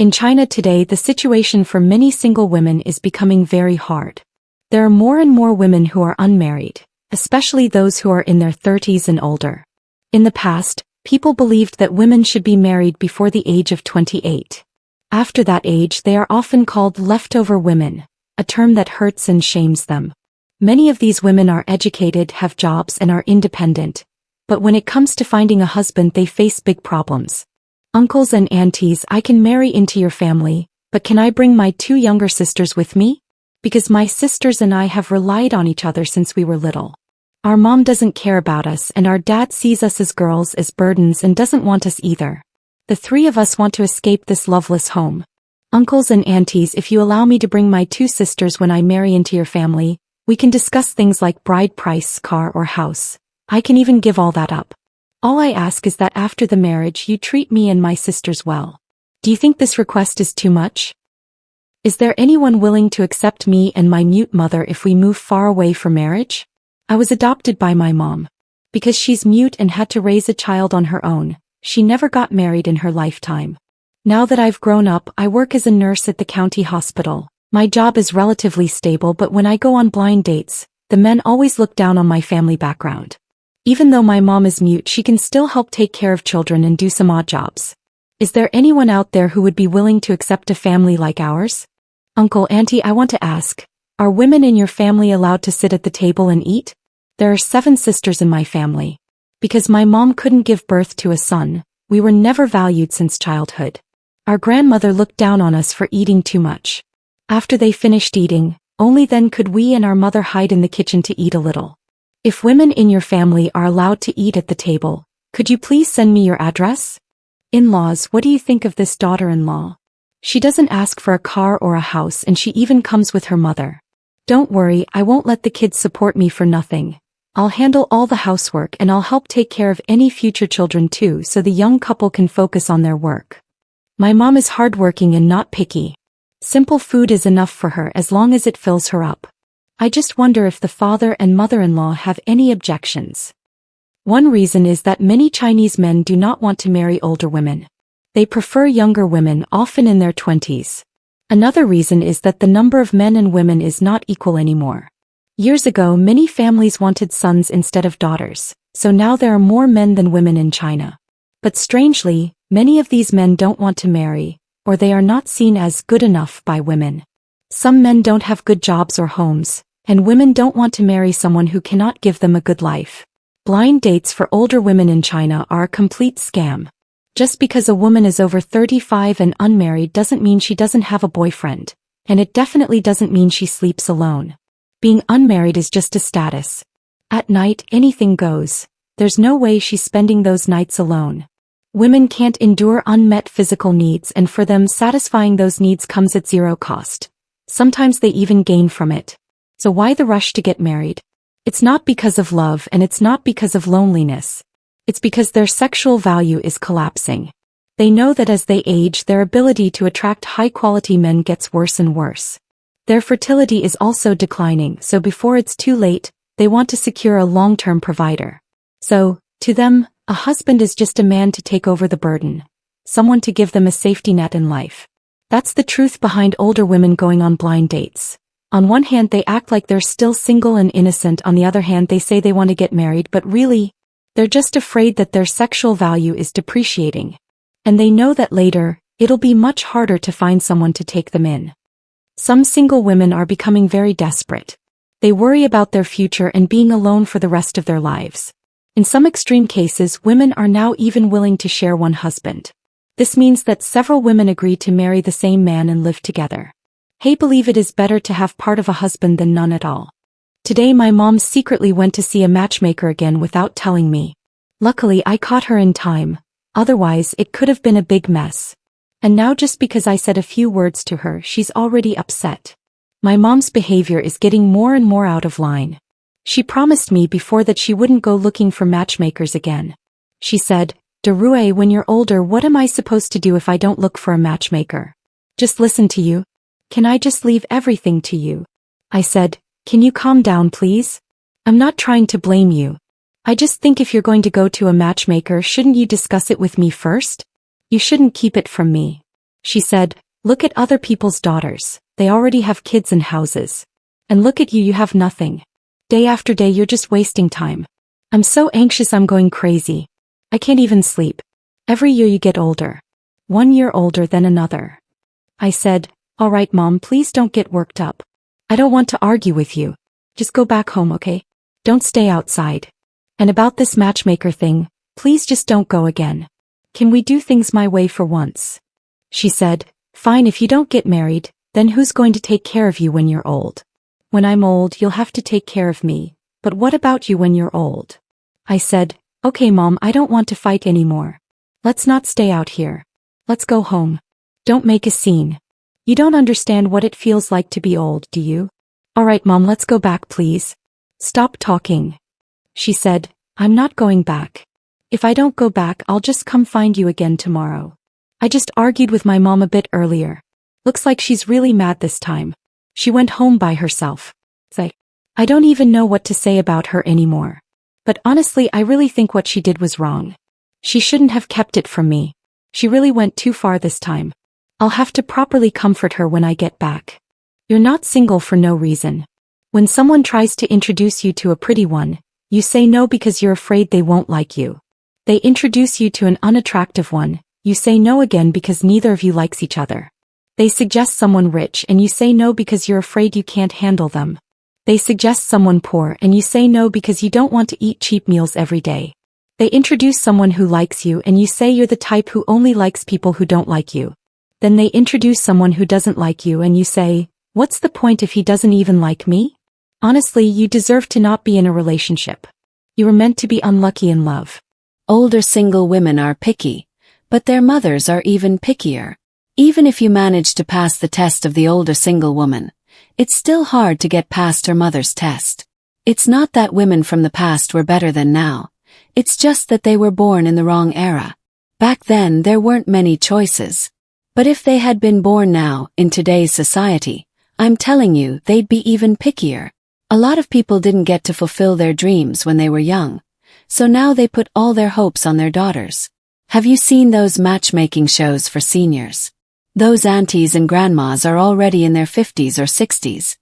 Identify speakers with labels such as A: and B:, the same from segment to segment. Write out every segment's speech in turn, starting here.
A: In China today, the situation for many single women is becoming very hard. There are more and more women who are unmarried, especially those who are in their 30s and older. In the past, people believed that women should be married before the age of 28. After that age, they are often called leftover women, a term that hurts and shames them. Many of these women are educated, have jobs, and are independent. But when it comes to finding a husband, they face big problems. Uncles and aunties, I can marry into your family, but can I bring my 2 younger sisters with me? Because my sisters and I have relied on each other since we were little. Our mom doesn't care about us, and our dad sees us as girls as burdens and doesn't want us either. The 3 of us want to escape this loveless home. Uncles and aunties, if you allow me to bring my 2 sisters when I marry into your family, we can discuss things like bride price, car or house. I can even give all that up. All I ask is that after the marriage you treat me and my sisters well. Do you think this request is too much? Is there anyone willing to accept me and my mute mother if we move far away for marriage? I was adopted by my mom. Because she's mute and had to raise a child on her own, she never got married in her lifetime. Now that I've grown up, I work as a nurse at the county hospital. My job is relatively stable, but when I go on blind dates, the men always look down on my family background. Even though my mom is mute, she can still help take care of children and do some odd jobs. Is there anyone out there who would be willing to accept a family like ours? Uncle, auntie, I want to ask, are women in your family allowed to sit at the table and eat? There are 7 sisters in my family. Because my mom couldn't give birth to a son, we were never valued since childhood. Our grandmother looked down on us for eating too much. After they finished eating, only then could we and our mother hide in the kitchen to eat a little. If women in your family are allowed to eat at the table, could you please send me your address? In-laws, what do you think of this daughter-in-law? She doesn't ask for a car or a house, and she even comes with her mother. Don't worry, I won't let the kids support me for nothing. I'll handle all the housework and I'll help take care of any future children too, so the young couple can focus on their work. My mom is hardworking and not picky. Simple food is enough for her as long as it fills her up. I just wonder if the father and mother-in-law have any objections. One reason is that many Chinese men do not want to marry older women. They prefer younger women, often in their 20s. Another reason is that the number of men and women is not equal anymore. Years ago, many families wanted sons instead of daughters, so now there are more men than women in China. But strangely, many of these men don't want to marry, or they are not seen as good enough by women. Some men don't have good jobs or homes, and women don't want to marry someone who cannot give them a good life. Blind dates for older women in China are a complete scam. Just because a woman is over 35 and unmarried doesn't mean she doesn't have a boyfriend, and it definitely doesn't mean she sleeps alone. Being unmarried is just a status. At night, anything goes. There's no way she's spending those nights alone. Women can't endure unmet physical needs, and for them, satisfying those needs comes at 0 cost. Sometimes they even gain from it. So why the rush to get married? It's not because of love, and it's not because of loneliness. It's because their sexual value is collapsing. They know that as they age, their ability to attract high-quality men gets worse and worse. Their fertility is also declining, so before it's too late, they want to secure a long-term provider. So, to them, a husband is just a man to take over the burden. Someone to give them a safety net in life. That's the truth behind older women going on blind dates. On one hand, they act like they're still single and innocent. On the other hand, they say they want to get married, but really, they're just afraid that their sexual value is depreciating. And they know that later, it'll be much harder to find someone to take them in. Some single women are becoming very desperate. They worry about their future and being alone for the rest of their lives. In some extreme cases, women are now even willing to share one husband. This means that several women agree to marry the same man and live together. Hey, believe it is better to have part of a husband than none at all. Today my mom secretly went to see a matchmaker again without telling me. Luckily I caught her in time, otherwise it could have been a big mess. And now just because I said a few words to her, she's already upset. My mom's behavior is getting more and more out of line. She promised me before that she wouldn't go looking for matchmakers again. She said, "Darue, when you're older, what am I supposed to do if I don't look for a matchmaker? Just listen to you? Can I just leave everything to you?" I said, "Can you calm down, please? I'm not trying to blame you. I just think if you're going to go to a matchmaker, shouldn't you discuss it with me first? You shouldn't keep it from me." She said, look at other people's daughters, they already have kids and houses. And look at you, you have nothing. Day after day you're just wasting time. I'm so anxious I'm going crazy. I can't even sleep. Every year you get older. 1 year older than another. I said, all right mom, please don't get worked up. I don't want to argue with you. Just go back home, okay? Don't stay outside. And about this matchmaker thing, please just don't go again. Can we do things my way for once? She said, fine, if you don't get married, then who's going to take care of you when you're old? When I'm old, you'll have to take care of me, but what about you when you're old? I said, okay mom, I don't want to fight anymore. Let's not stay out here. Let's go home. Don't make a scene. You don't understand what it feels like to be old, do you? All right mom, let's go back please. Stop talking. She said, I'm not going back. If I don't go back, I'll just come find you again tomorrow. I just argued with my mom a bit earlier. Looks like she's really mad this time. She went home by herself. I don't even know what to say about her anymore. But honestly, I really think what she did was wrong. She shouldn't have kept it from me. She really went too far this time. I'll have to properly comfort her when I get back. You're not single for no reason. When someone tries to introduce you to a pretty one, you say no because you're afraid they won't like you. They introduce you to an unattractive one, you say no again because neither of you likes each other. They suggest someone rich and you say no because you're afraid you can't handle them. They suggest someone poor and you say no because you don't want to eat cheap meals every day. They introduce someone who likes you and you say you're the type who only likes people who don't like you. Then they introduce someone who doesn't like you and you say, what's the point if he doesn't even like me? Honestly, you deserve to not be in a relationship. You were meant to be unlucky in love.
B: Older single women are picky, but their mothers are even pickier. Even if you manage to pass the test of the older single woman, it's still hard to get past her mother's test. It's not that women from the past were better than now. It's just that they were born in the wrong era. Back then there weren't many choices. But if they had been born now, in today's society, I'm telling you, they'd be even pickier. A lot of people didn't get to fulfill their dreams when they were young, so now they put all their hopes on their daughters. Have you seen those matchmaking shows for seniors? Those aunties and grandmas are already in their 50s or 60s,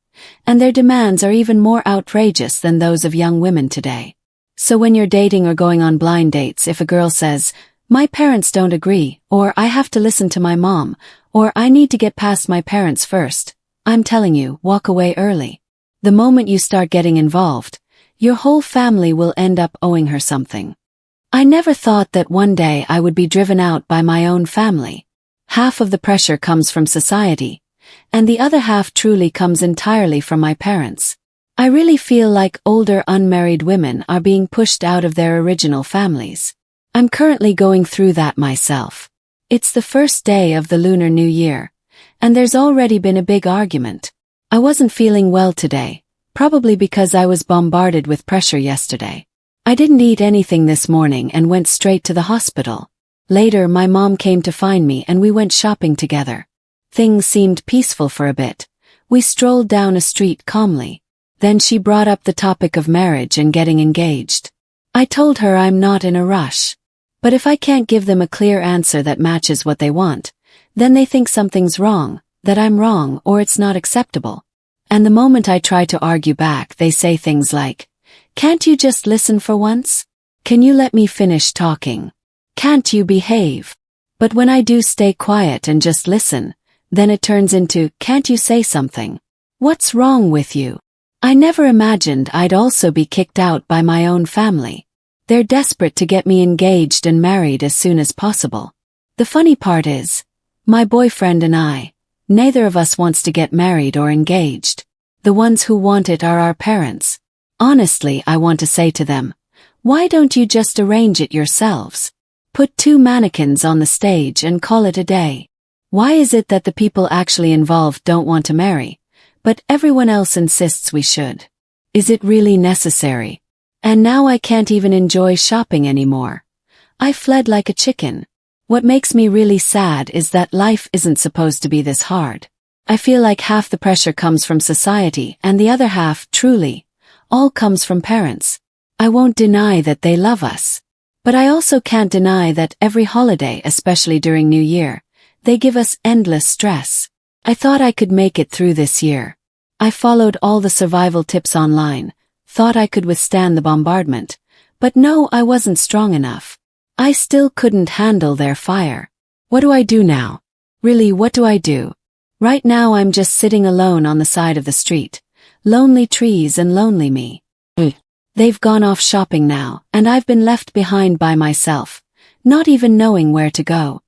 B: and their demands are even more outrageous than those of young women today. So when you're dating or going on blind dates, if a girl says, my parents don't agree, or I have to listen to my mom, or I need to get past my parents first, I'm telling you, walk away early. The moment you start getting involved, your whole family will end up owing her something. I never thought that one day I would be driven out by my own family. Half of the pressure comes from society, and the other half truly comes entirely from my parents. I really feel like older unmarried women are being pushed out of their original families. I'm currently going through that myself. It's the first day of the Lunar New Year, and there's already been a big argument. I wasn't feeling well today, probably because I was bombarded with pressure yesterday. I didn't eat anything this morning and went straight to the hospital. Later my mom came to find me and we went shopping together. Things seemed peaceful for a bit. We strolled down a street calmly. Then she brought up the topic of marriage and getting engaged. I told her I'm not in a rush. But if I can't give them a clear answer that matches what they want, then they think something's wrong, that I'm wrong or it's not acceptable. And the moment I try to argue back, they say things like, can't you just listen for once? Can you let me finish talking? Can't you behave? But when I do stay quiet and just listen, then it turns into, can't you say something? What's wrong with you? I never imagined I'd also be kicked out by my own family. They're desperate to get me engaged and married as soon as possible. The funny part is, my boyfriend and I, neither of us wants to get married or engaged. The ones who want it are our parents. Honestly, I want to say to them, why don't you just arrange it yourselves? Put 2 mannequins on the stage and call it a day. Why is it that the people actually involved don't want to marry, but everyone else insists we should? Is it really necessary? And now I can't even enjoy shopping anymore. I fled like a chicken. What makes me really sad is that life isn't supposed to be this hard. I feel like half the pressure comes from society and the other half, truly, all comes from parents. I won't deny that they love us. But I also can't deny that every holiday, especially during New Year, They give us endless stress. I thought I could make it through this year. I followed all the survival tips online, thought I could withstand the bombardment, but no, I wasn't strong enough. I still couldn't handle their fire. What do I do now? Really, what do I do? Right now I'm just sitting alone on the side of the street. Lonely trees and lonely me. They've gone off shopping now, and I've been left behind by myself, not even knowing where to go.